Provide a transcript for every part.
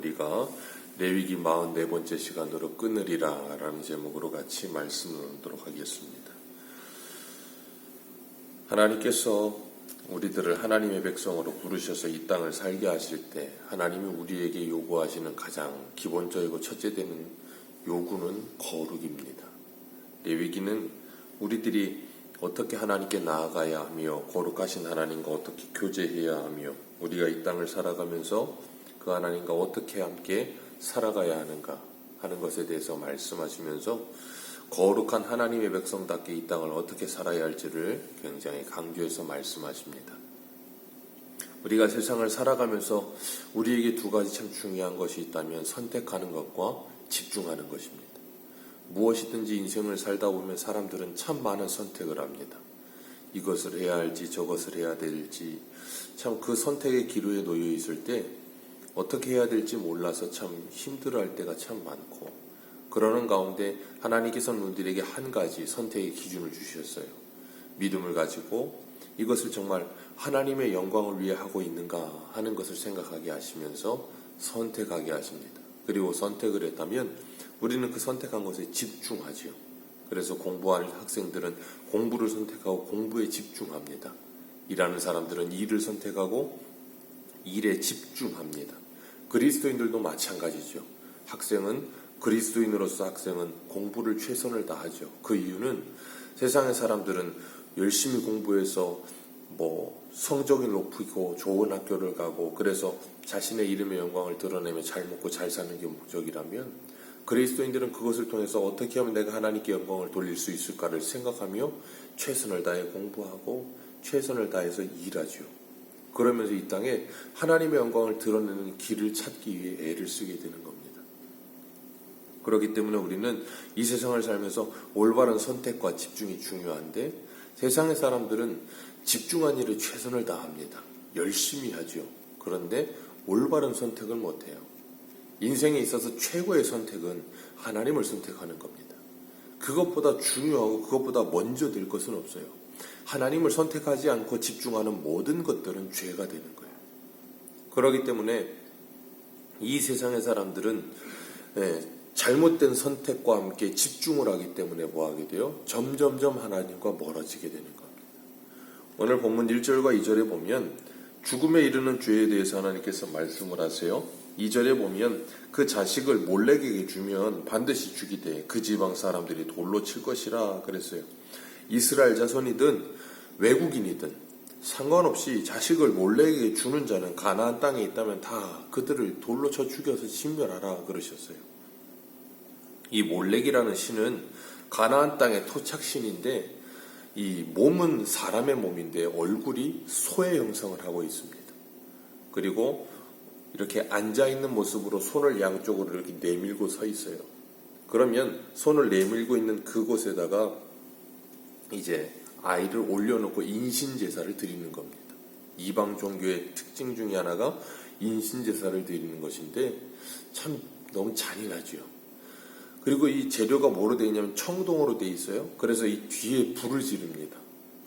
우리가 레위기 44번째 시간으로 끊으리라 라는 제목으로 같이 말씀을 나누도록 하겠습니다. 하나님께서 우리들을 하나님의 백성으로 부르셔서 이 땅을 살게 하실 때 하나님이 우리에게 요구하시는 가장 기본적이고 첫째 되는 요구는 거룩입니다. 레위기는 우리들이 어떻게 하나님께 나아가야 하며 거룩하신 하나님과 어떻게 교제해야 하며 우리가 이 땅을 살아가면서 그 하나님과 어떻게 함께 살아가야 하는가 하는 것에 대해서 말씀하시면서 거룩한 하나님의 백성답게 이 땅을 어떻게 살아야 할지를 굉장히 강조해서 말씀하십니다. 우리가 세상을 살아가면서 우리에게 두 가지 참 중요한 것이 있다면 선택하는 것과 집중하는 것입니다. 무엇이든지 인생을 살다 보면 사람들은 참 많은 선택을 합니다. 이것을 해야 할지 저것을 해야 될지 참 그 선택의 기로에 놓여 있을 때 어떻게 해야 될지 몰라서 참 힘들어할 때가 참 많고, 그러는 가운데 하나님께서는 우리에게 한 가지 선택의 기준을 주셨어요. 믿음을 가지고 이것을 정말 하나님의 영광을 위해 하고 있는가 하는 것을 생각하게 하시면서 선택하게 하십니다. 그리고 선택을 했다면 우리는 그 선택한 것에 집중하지요. 그래서 공부할 학생들은 공부를 선택하고 공부에 집중합니다. 일하는 사람들은 일을 선택하고 일에 집중합니다. 그리스도인들도 마찬가지죠. 그리스도인으로서 학생은 공부를 최선을 다하죠. 그 이유는 세상의 사람들은 열심히 공부해서 성적이 높이고 좋은 학교를 가고 그래서 자신의 이름의 영광을 드러내며 잘 먹고 잘 사는 게 목적이라면, 그리스도인들은 그것을 통해서 어떻게 하면 내가 하나님께 영광을 돌릴 수 있을까를 생각하며 최선을 다해 공부하고 최선을 다해서 일하죠. 그러면서 이 땅에 하나님의 영광을 드러내는 길을 찾기 위해 애를 쓰게 되는 겁니다. 그렇기 때문에 우리는 이 세상을 살면서 올바른 선택과 집중이 중요한데, 세상의 사람들은 집중한 일에 최선을 다합니다. 열심히 하죠. 그런데 올바른 선택을 못해요. 인생에 있어서 최고의 선택은 하나님을 선택하는 겁니다. 그것보다 중요하고 그것보다 먼저 될 것은 없어요. 하나님을 선택하지 않고 집중하는 모든 것들은 죄가 되는 거예요. 그렇기 때문에 이 세상의 사람들은 잘못된 선택과 함께 집중을 하기 때문에 뭐하게 돼요? 점점점 하나님과 멀어지게 되는 겁니다. 오늘 본문 1절과 2절에 보면 죽음에 이르는 죄에 대해서 하나님께서 말씀을 하세요. 2절에 보면 그 자식을 몰렉에게 주면 반드시 죽이되 그 지방 사람들이 돌로 칠 것이라 그랬어요. 이스라엘 자손이든 외국인이든 상관없이 자식을 몰렉에게 주는 자는 가나안 땅에 있다면 다 그들을 돌로 쳐 죽여서 진멸하라 그러셨어요. 이 몰렉이라는 신은 가나안 땅의 토착신인데 이 몸은 사람의 몸인데 얼굴이 소의 형상을 하고 있습니다. 그리고 이렇게 앉아있는 모습으로 손을 양쪽으로 이렇게 내밀고 서 있어요. 그러면 손을 내밀고 있는 그곳에다가 이제 아이를 올려놓고 인신제사를 드리는 겁니다. 이방 종교의 특징 중에 하나가 인신제사를 드리는 것인데 참 너무 잔인하죠. 그리고 이 재료가 뭐로 되어 있냐면 청동으로 되어 있어요. 그래서 이 뒤에 불을 지릅니다.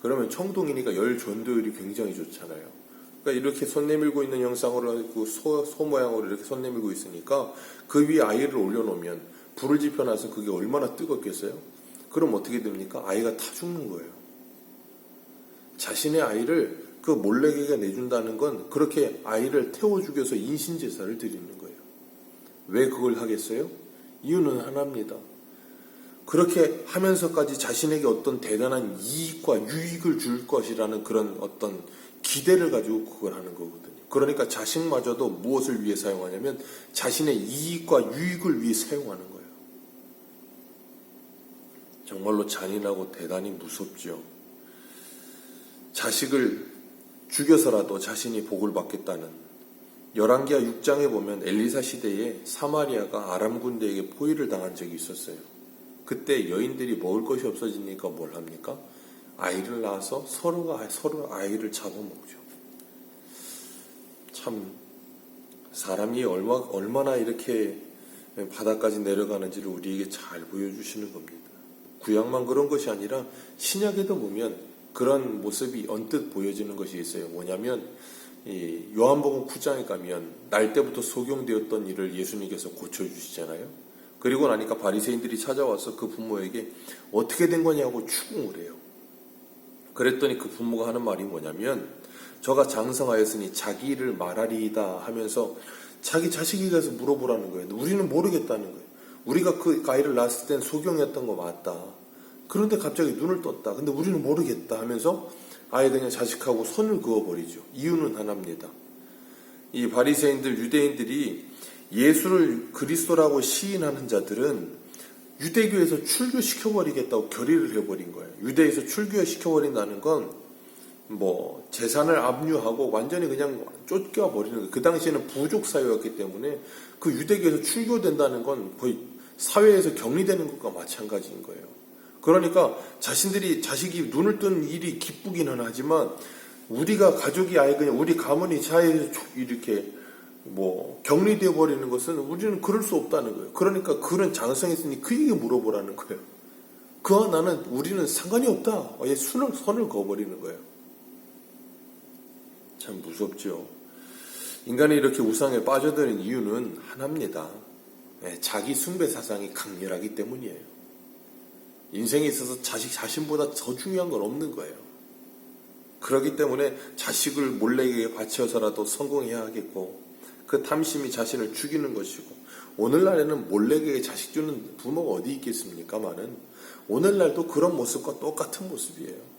그러면 청동이니까 열 전도율이 굉장히 좋잖아요. 그러니까 이렇게 손 내밀고 있는 형상으로 하고 소 모양으로 이렇게 손 내밀고 있으니까 그 위에 아이를 올려놓으면 불을 지펴놔서 그게 얼마나 뜨겁겠어요? 그럼 어떻게 됩니까? 아이가 타 죽는 거예요. 자신의 아이를 그 몰렉에게 내준다는 건 그렇게 아이를 태워 죽여서 인신제사를 드리는 거예요. 왜 그걸 하겠어요? 이유는 하나입니다. 그렇게 하면서까지 자신에게 어떤 대단한 이익과 유익을 줄 것이라는 그런 어떤 기대를 가지고 그걸 하는 거거든요. 그러니까 자식마저도 무엇을 위해 사용하냐면 자신의 이익과 유익을 위해 사용하는 거예요. 정말로 잔인하고 대단히 무섭죠. 자식을 죽여서라도 자신이 복을 받겠다는, 열왕기하 6장에 보면 엘리사 시대에 사마리아가 아람 군대에게 포위를 당한 적이 있었어요. 그때 여인들이 먹을 것이 없어지니까 뭘 합니까? 아이를 낳아서 서로 아이를 잡아먹죠. 참 사람이 얼마나 이렇게 바닥까지 내려가는지를 우리에게 잘 보여주시는 겁니다. 구약만 그런 것이 아니라 신약에도 보면 그런 모습이 언뜻 보여지는 것이 있어요. 뭐냐면 이 요한복음 9장에 가면 날 때부터 소경되었던 일을 예수님께서 고쳐주시잖아요. 그리고 나니까 바리새인들이 찾아와서 그 부모에게 어떻게 된 거냐고 추궁을 해요. 그랬더니 그 부모가 하는 말이 뭐냐면 저가 장성하였으니 자기 일을 말하리이다 하면서 자기 자식에게 가서 물어보라는 거예요. 우리는 모르겠다는 거예요. 우리가 그 아이를 낳았을 땐 소경이었던 거 맞다. 그런데 갑자기 눈을 떴다. 근데 우리는 모르겠다 하면서 아예 그냥 자식하고 손을 그어버리죠. 이유는 하나입니다. 이 바리새인들, 유대인들이 예수를 그리스도라고 시인하는 자들은 유대교에서 출교시켜버리겠다고 결의를 해버린 거예요. 유대에서 출교시켜버린다는 건 뭐 재산을 압류하고 완전히 그냥 쫓겨버리는 거예요. 그 당시에는 부족 사회였기 때문에 그 유대교에서 출교된다는 건 거의 사회에서 격리되는 것과 마찬가지인 거예요. 그러니까 자식이 눈을 뜬 일이 기쁘기는 하지만 우리가 가족이 아예 그냥 우리 가문이 사회에서 이렇게 뭐 격리되어 버리는 것은 우리는 그럴 수 없다는 거예요. 그러니까 그런 장성했으니 그에게 물어보라는 거예요. 그와 나는 우리는 상관이 없다. 아예 선을 그어버리는 거예요. 참 무섭죠. 인간이 이렇게 우상에 빠져드는 이유는 하나입니다. 자기 숭배 사상이 강렬하기 때문이에요. 인생에 있어서 자신보다 더 중요한 건 없는 거예요. 그렇기 때문에 자식을 몰래에게 바쳐서라도 성공해야 하겠고 그 탐심이 자신을 죽이는 것이고 오늘날에는 몰래에게 자식 주는 부모가 어디 있겠습니까마는 오늘날도 그런 모습과 똑같은 모습이에요.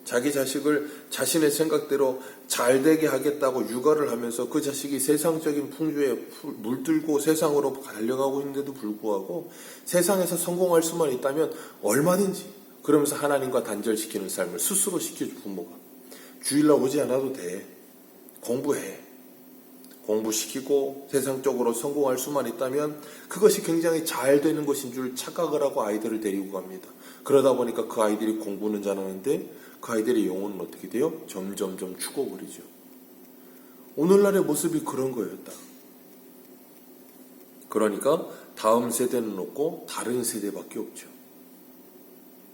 자기 자식을 자신의 생각대로 잘되게 하겠다고 육아를 하면서 그 자식이 세상적인 풍조에 물들고 세상으로 달려가고 있는데도 불구하고 세상에서 성공할 수만 있다면 얼마든지 그러면서 하나님과 단절시키는 삶을 스스로 시켜줘. 부모가 주일날 오지 않아도 돼. 공부해. 공부시키고 세상적으로 성공할 수만 있다면 그것이 굉장히 잘 되는 것인 줄 착각을 하고 아이들을 데리고 갑니다. 그러다 보니까 그 아이들이 공부는 잘하는데 그 아이들의 영혼은 어떻게 돼요? 점점점 죽어버리죠. 오늘날의 모습이 그런 거예요. 딱. 그러니까 다음 세대는 없고 다른 세대밖에 없죠.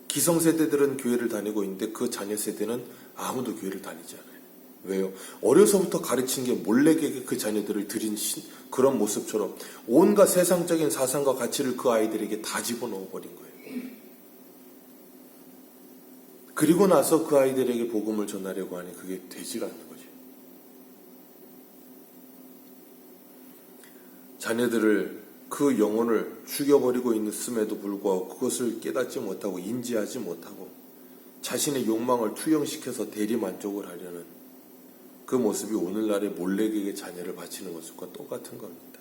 기성세대들은 교회를 다니고 있는데 그 자녀 세대는 아무도 교회를 다니지 않아요. 왜요? 어려서부터 가르친 게 몰래에게 그 자녀들을 들인 그런 모습처럼 온갖 세상적인 사상과 가치를 그 아이들에게 다 집어넣어 버린 거예요. 그리고 나서 그 아이들에게 복음을 전하려고 하니 그게 되질 않는 거죠. 자녀들을 그 영혼을 죽여버리고 있음에도 불구하고 그것을 깨닫지 못하고 인지하지 못하고 자신의 욕망을 투영시켜서 대리만족을 하려는 그 모습이 오늘날의 몰래에게 자녀를 바치는 것과 똑같은 겁니다.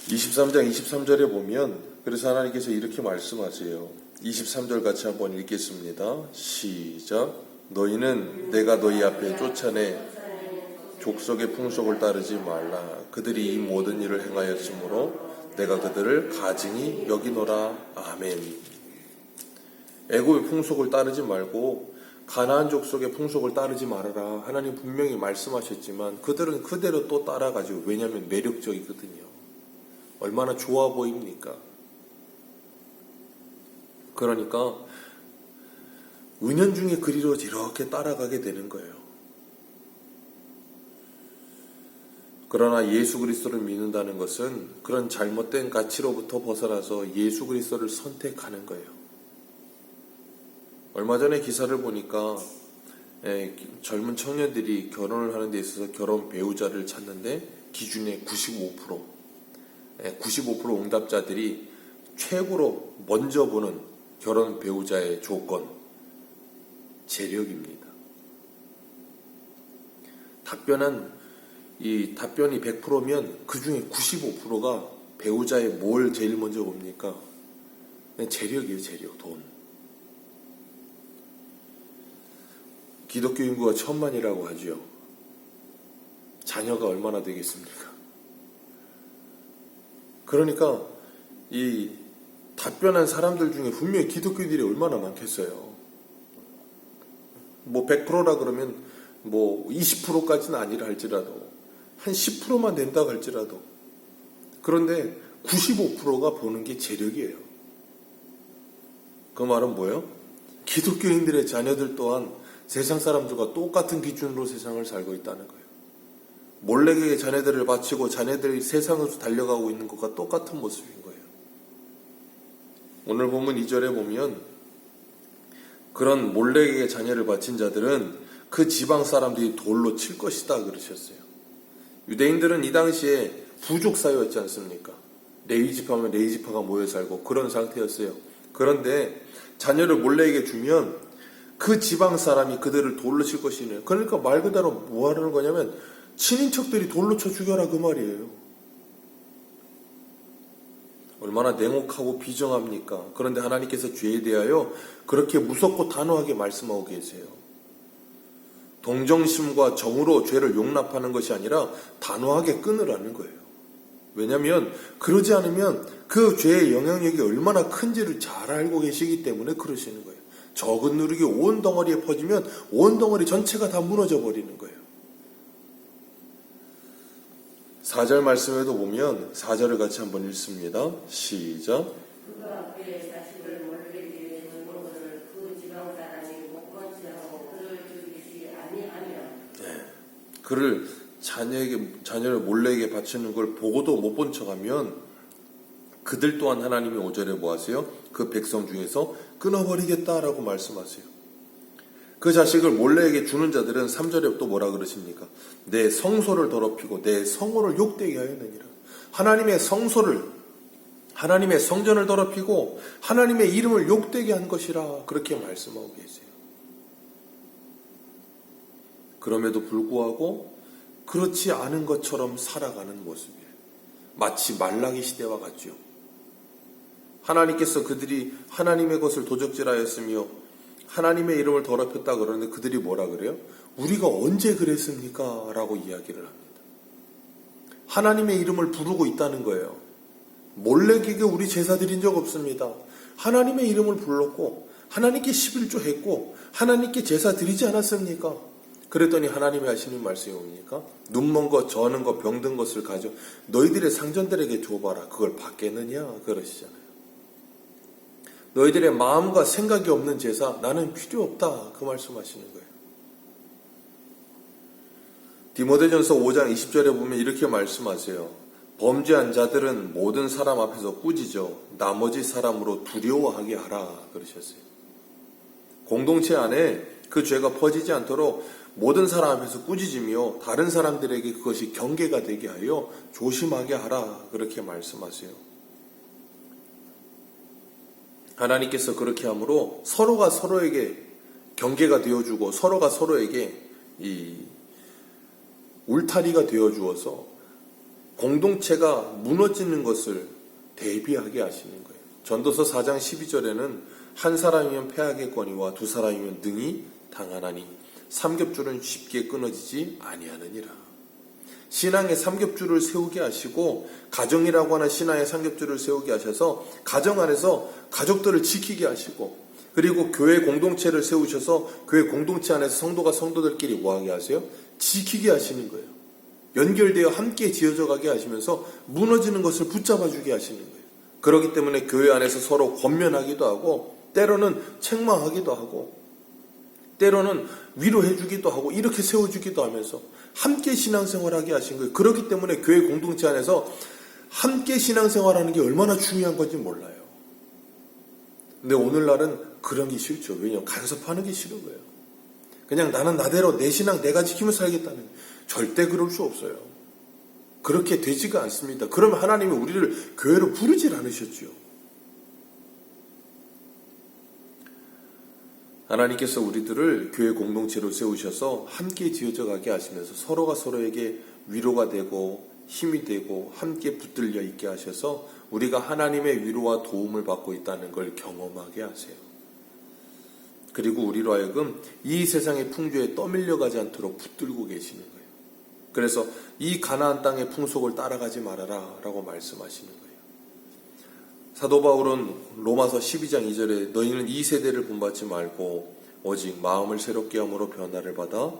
23장 23절에 보면 그래서 하나님께서 이렇게 말씀하세요. 23절 같이 한번 읽겠습니다. 시작. 너희는 내가 너희 앞에 쫓아내 족속의 풍속을 따르지 말라. 그들이 이 모든 일을 행하였으므로 내가 그들을 가증히 여기노라. 아멘. 애고의 풍속을 따르지 말고 가나안 족속의 풍속을 따르지 말아라. 하나님 분명히 말씀하셨지만 그들은 그대로 또 따라가지고 왜냐하면 매력적이거든요. 얼마나 좋아 보입니까? 그러니까 은연중에 그리로 이렇게 따라가게 되는 거예요. 그러나 예수 그리스도를 믿는다는 것은 그런 잘못된 가치로부터 벗어나서 예수 그리스도를 선택하는 거예요. 얼마 전에 기사를 보니까 젊은 청년들이 결혼을 하는 데 있어서 결혼 배우자를 찾는데 기준의 95% 응답자들이 최고로 먼저 보는 결혼 배우자의 조건, 재력입니다. 답변이 100%면 그 중에 95%가 배우자의 뭘 제일 먼저 봅니까? 재력이에요, 재력, 돈. 기독교 인구가 1000만이라고 하죠. 자녀가 얼마나 되겠습니까? 그러니까 이 답변한 사람들 중에 분명히 기독교인들이 얼마나 많겠어요. 뭐 100%라 그러면 뭐 20%까지는 아니라 할지라도 한 10%만 된다고 할지라도 그런데 95%가 보는 게 재력이에요. 그 말은 뭐예요? 기독교인들의 자녀들 또한 세상 사람들과 똑같은 기준으로 세상을 살고 있다는 거예요. 몰렉에게 자녀들을 바치고 자녀들이 세상으로 달려가고 있는 것과 똑같은 모습인 거예요. 오늘 본문 2절에 보면 그런 몰렉에게 자녀를 바친 자들은 그 지방 사람들이 돌로 칠 것이다 그러셨어요. 유대인들은 이 당시에 부족 사회였지 않습니까? 레위지파면 레위지파가 모여 살고 그런 상태였어요. 그런데 자녀를 몰렉에게 주면 그 지방 사람이 그들을 돌로 칠 것이네요. 그러니까 말 그대로 뭐 하는 거냐면 친인척들이 돌로 쳐 죽여라 그 말이에요. 얼마나 냉혹하고 비정합니까? 그런데 하나님께서 죄에 대하여 그렇게 무섭고 단호하게 말씀하고 계세요. 동정심과 정으로 죄를 용납하는 것이 아니라 단호하게 끊으라는 거예요. 왜냐하면 그러지 않으면 그 죄의 영향력이 얼마나 큰지를 잘 알고 계시기 때문에 그러시는 거예요. 적은 누룩이 온 덩어리에 퍼지면 온 덩어리 전체가 다 무너져 버리는 거예요. 4절 말씀에도 보면 4절을 같이 한번 읽습니다. 시작. 그가 그의 자식을 몰래게 주는 것을 그 지방 사람이 목건치하고 그를 죽이지 아니하면 그를 자녀를 몰래에게 바치는 걸 보고도 못 본 척하면 그들 또한 하나님이 5절에 뭐 하세요? 그 백성 중에서 끊어버리겠다라고 말씀하세요. 그 자식을 몰래에게 주는 자들은 3절에 또 뭐라 그러십니까? 내 성소를 더럽히고 내 성호를 욕되게 하였느니라. 하나님의 성소를, 하나님의 성전을 더럽히고 하나님의 이름을 욕되게 한 것이라 그렇게 말씀하고 계세요. 그럼에도 불구하고 그렇지 않은 것처럼 살아가는 모습이에요. 마치 말라기 시대와 같죠. 하나님께서 그들이 하나님의 것을 도적질하였으며 하나님의 이름을 더럽혔다 그러는데 그들이 뭐라 그래요? 우리가 언제 그랬습니까? 라고 이야기를 합니다. 하나님의 이름을 부르고 있다는 거예요. 몰래에게 우리 제사 드린 적 없습니다. 하나님의 이름을 불렀고 하나님께 11조 했고 하나님께 제사 드리지 않았습니까? 그랬더니 하나님이 하시는 말씀이 뭡니까? 눈먼 것, 저는 것, 병든 것을 가져 너희들의 상전들에게 줘봐라. 그걸 받겠느냐? 그러시잖아요. 너희들의 마음과 생각이 없는 제사 나는 필요 없다. 그 말씀하시는 거예요. 디모데전서 5장 20절에 보면 이렇게 말씀하세요. 범죄한 자들은 모든 사람 앞에서 꾸짖어 나머지 사람으로 두려워하게 하라. 그러셨어요. 공동체 안에 그 죄가 퍼지지 않도록 모든 사람 앞에서 꾸짖으며 다른 사람들에게 그것이 경계가 되게 하여 조심하게 하라. 그렇게 말씀하세요. 하나님께서 그렇게 함으로 서로가 서로에게 경계가 되어주고 서로가 서로에게 이 울타리가 되어주어서 공동체가 무너지는 것을 대비하게 하시는 거예요. 전도서 4장 12절에는 한 사람이면 패하게 거니와 두 사람이면 능히 당하나니 삼겹줄은 쉽게 끊어지지 아니하느니라. 신앙의 삼겹줄을 세우게 하시고 가정이라고 하는 신앙의 삼겹줄을 세우게 하셔서 가정 안에서 가족들을 지키게 하시고 그리고 교회 공동체를 세우셔서 교회 공동체 안에서 성도가 성도들끼리 뭐하게 하세요? 지키게 하시는 거예요. 연결되어 함께 지어져 가게 하시면서 무너지는 것을 붙잡아 주게 하시는 거예요. 그렇기 때문에 교회 안에서 서로 권면하기도 하고 때로는 책망하기도 하고 때로는 위로해 주기도 하고 이렇게 세워주기도 하면서 함께 신앙생활하게 하신 거예요. 그렇기 때문에 교회 공동체 안에서 함께 신앙생활하는 게 얼마나 중요한 건지 몰라요. 근데 오늘날은 그런 게 싫죠. 왜냐하면 간섭하는 게 싫은 거예요. 그냥 나는 나대로 내 신앙 내가 지키면서 살겠다는 거예요. 절대 그럴 수 없어요. 그렇게 되지가 않습니다. 그러면 하나님이 우리를 교회로 부르질 않으셨죠. 하나님께서 우리들을 교회 공동체로 세우셔서 함께 지어져 가게 하시면서 서로가 서로에게 위로가 되고 힘이 되고 함께 붙들려 있게 하셔서 우리가 하나님의 위로와 도움을 받고 있다는 걸 경험하게 하세요. 그리고 우리로 하여금 이 세상의 풍조에 떠밀려 가지 않도록 붙들고 계시는 거예요. 그래서 이 가나안 땅의 풍속을 따라가지 말아라 라고 말씀하시는 거예요. 사도 바울은 로마서 12장 2절에 너희는 이 세대를 본받지 말고 오직 마음을 새롭게 함으로 변화를 받아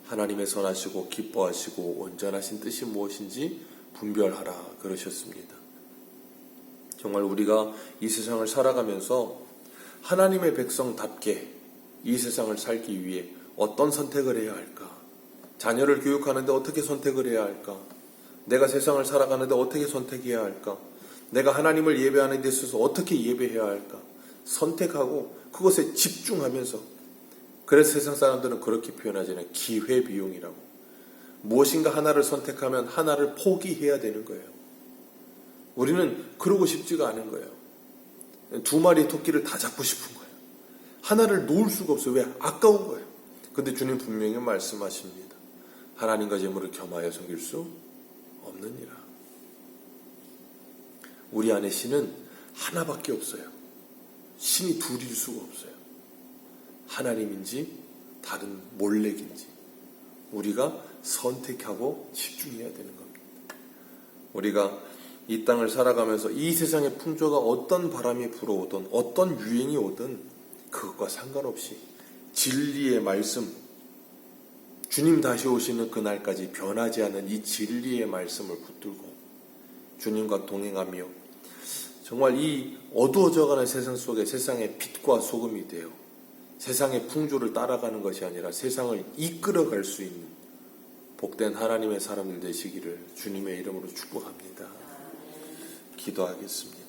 하나님의 선하시고 기뻐하시고 온전하신 뜻이 무엇인지 분별하라 그러셨습니다. 정말 우리가 이 세상을 살아가면서 하나님의 백성답게 이 세상을 살기 위해 어떤 선택을 해야 할까? 자녀를 교육하는데 어떻게 선택을 해야 할까? 내가 세상을 살아가는데 어떻게 선택해야 할까? 내가 하나님을 예배하는 데 있어서 어떻게 예배해야 할까? 선택하고 그것에 집중하면서, 그래서 세상 사람들은 그렇게 표현하잖아요. 기회비용이라고. 무엇인가 하나를 선택하면 하나를 포기해야 되는 거예요. 우리는 그러고 싶지가 않은 거예요. 두 마리 토끼를 다 잡고 싶은 거예요. 하나를 놓을 수가 없어요. 왜? 아까운 거예요. 근데 주님 분명히 말씀하십니다. 하나님과 재물을 겸하여 섬길 수 없느니라. 우리 안에 신은 하나밖에 없어요. 신이 둘일 수가 없어요. 하나님인지 다른 몰렉인지 우리가 선택하고 집중해야 되는 겁니다. 우리가 이 땅을 살아가면서 이 세상의 풍조가 어떤 바람이 불어오든 어떤 유행이 오든 그것과 상관없이 진리의 말씀, 주님 다시 오시는 그날까지 변하지 않은 이 진리의 말씀을 붙들고 주님과 동행하며 정말 이 어두워져가는 세상 속에 세상의 빛과 소금이 되어 세상의 풍조를 따라가는 것이 아니라 세상을 이끌어갈 수 있는 복된 하나님의 사람들 되시기를 주님의 이름으로 축복합니다. 기도하겠습니다.